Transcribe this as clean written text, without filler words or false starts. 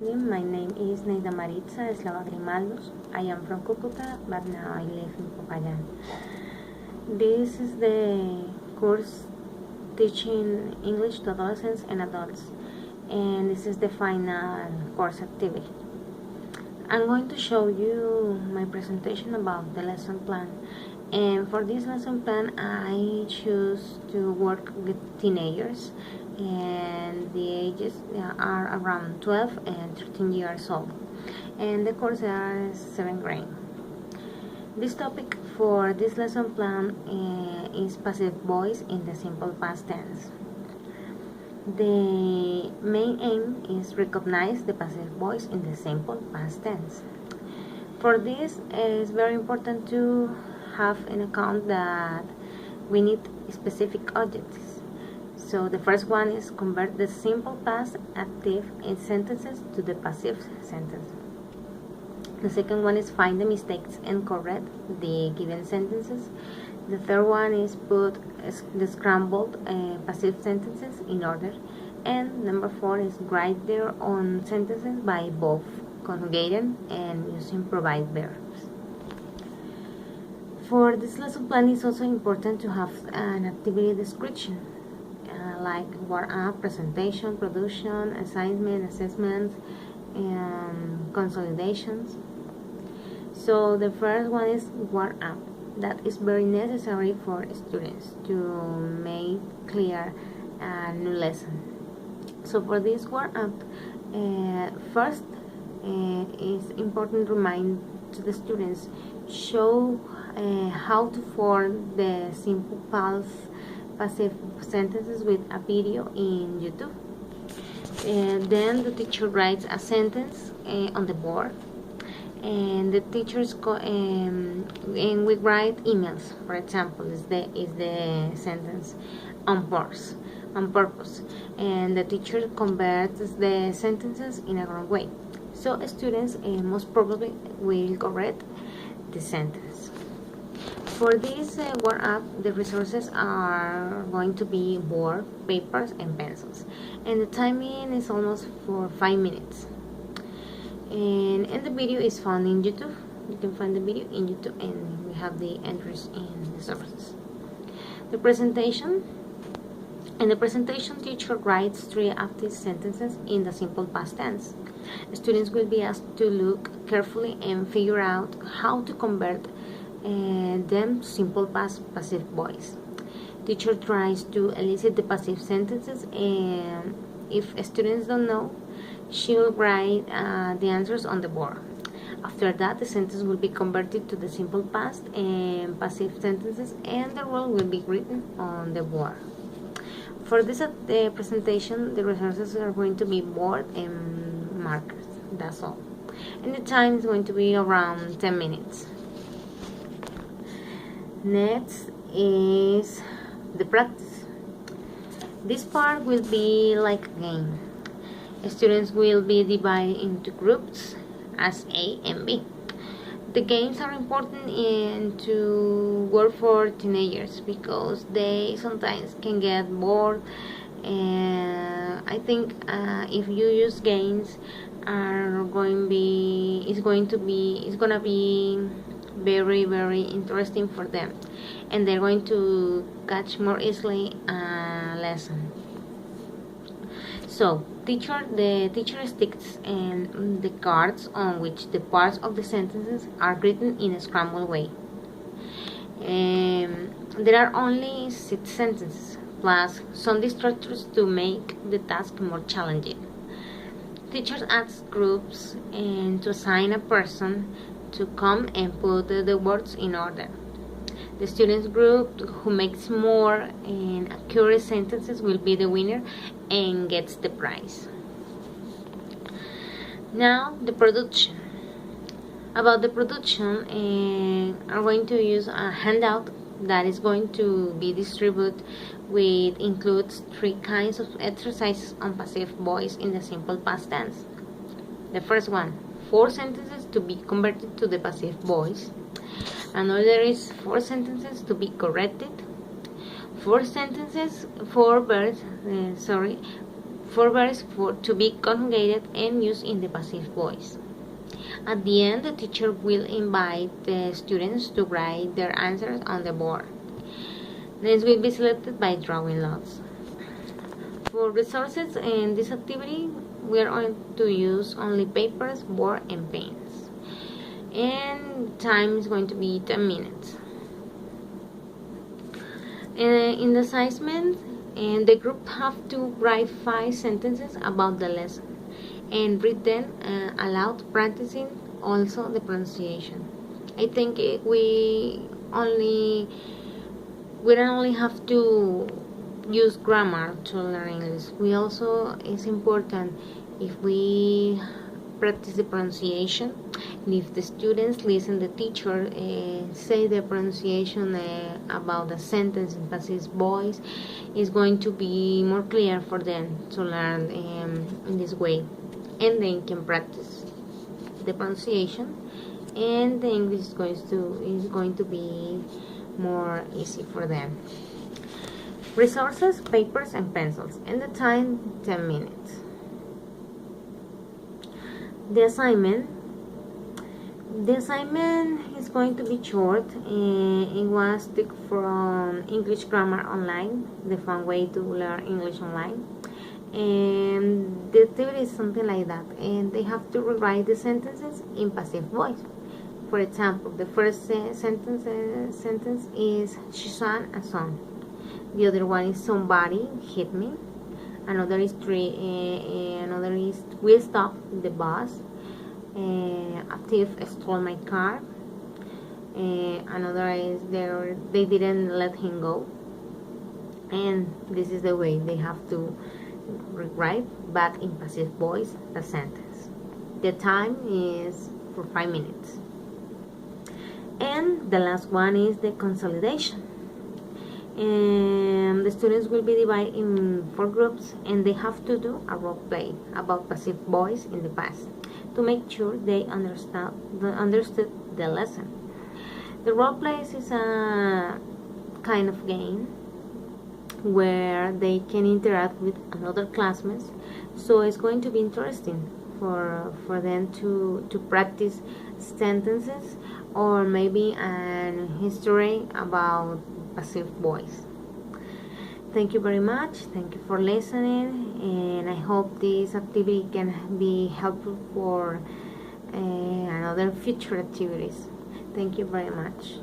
My name is Neida Maritza Eslava Grimaldos. I am from Cucuta, but now I live in Popayán. This is the course teaching English to adolescents and adults, and this is the final course activity. I'm going to show you my presentation about the lesson plan, and for this lesson plan I choose to work with teenagers, and the ages are around 12 and 13 years old, and the courses are 7th grade. This topic for this lesson plan is passive voice in the simple past tense. The main aim is recognize the passive voice in the simple past tense. For this, it's very important to have an account that we need specific objectives. So the first one is convert the simple past active in sentences to the passive sentence. The second one is find the mistakes and correct the given sentences. The third one is put the scrambled passive sentences in order. And number 4 is write their own sentences by both conjugating and using provide verbs. For this lesson plan, it's also important to have an activity description, like warm-up, presentation, production, assignment, assessments, and consolidations. So the first one is warm-up. That is very necessary for students to make clear a new lesson. So for this warm-up, first is important to remind to the students, show how to form the simple passive sentences with a video in YouTube. Then the teacher writes a sentence on the board, and the teachers and we write emails. For example, is the sentence on purpose, and the teacher converts the sentences in a wrong way. So students most probably will correct the sentence. For this warm-up, the resources are going to be board, papers, and pencils, and the timing is almost for 5 minutes. And the video is found in YouTube. You can find the video in YouTube, and we have the entries in the sources. The presentation. In the presentation, teacher writes 3 active sentences in the simple past tense. Students will be asked to look carefully and figure out how to convert them to simple past passive voice. Teacher tries to elicit the passive sentences, and if students don't know, she will write the answers on the board. After that, the sentence will be converted to the simple past and passive sentences, and the role will be written on the board. For this presentation, the resources are going to be board and markers. That's all. And the time is going to be around 10 minutes. Next is the practice. This part will be like a game. Students will be divided into groups as A and B. The games are important to work for teenagers because they sometimes can get bored, and I think if you use games it's gonna be very, very interesting for them, and they're going to catch more easily a lesson. So the teacher sticks and the cards on which the parts of the sentences are written in a scrambled way. There are only 6 sentences plus some distractors to make the task more challenging. Teachers ask groups and to assign a person to come and put the words in order. The students group who makes more and accurate sentences will be the winner and gets the prize. Now the production. About the production, I'm going to use a handout that is going to be distributed, which includes 3 kinds of exercises on passive voice in the simple past tense. The first one, 4 sentences to be converted to the passive voice. Another is 4 sentences to be corrected, 4 verbs for verbs to be conjugated and used in the passive voice. At the end, the teacher will invite the students to write their answers on the board. Names will be selected by drawing lots. For resources in this activity, we are going to use only papers, board, and pens. And time is going to be 10 minutes. In the assignment, the group have to write 5 sentences about the lesson and read them aloud, practicing also the pronunciation. I think we don't only have to use grammar to learn English. We also, it's important if we practice the pronunciation, and if the students listen the teacher say the pronunciation about the sentence in passive voice, is going to be more clear for them to learn in this way, and they can practice the pronunciation, and the English is going to be more easy for them. Resources, papers, and pencils, and the time 10 minutes. The assignment is going to be short. It was taken from English Grammar Online, the fun way to learn English online. And the activity is something like that, and they have to rewrite the sentences in passive voice. For example, the first sentence is she sang a song. The other one is somebody hit me. Another is we stopped the bus. A thief stole my car. Another is they didn't let him go. And this is the way they have to rewrite, but in passive voice, the sentence. The time is for 5 minutes. And the last one is the consolidation. And the students will be divided in 4 groups, and they have to do a role play about passive voice in the past to make sure they understood the lesson. The role plays is a kind of game where they can interact with another classmates, so it's going to be interesting for them to practice sentences, or maybe an history about passive voice. Thank you very much. Thank you for listening, and I hope this activity can be helpful for another future activities. Thank you very much.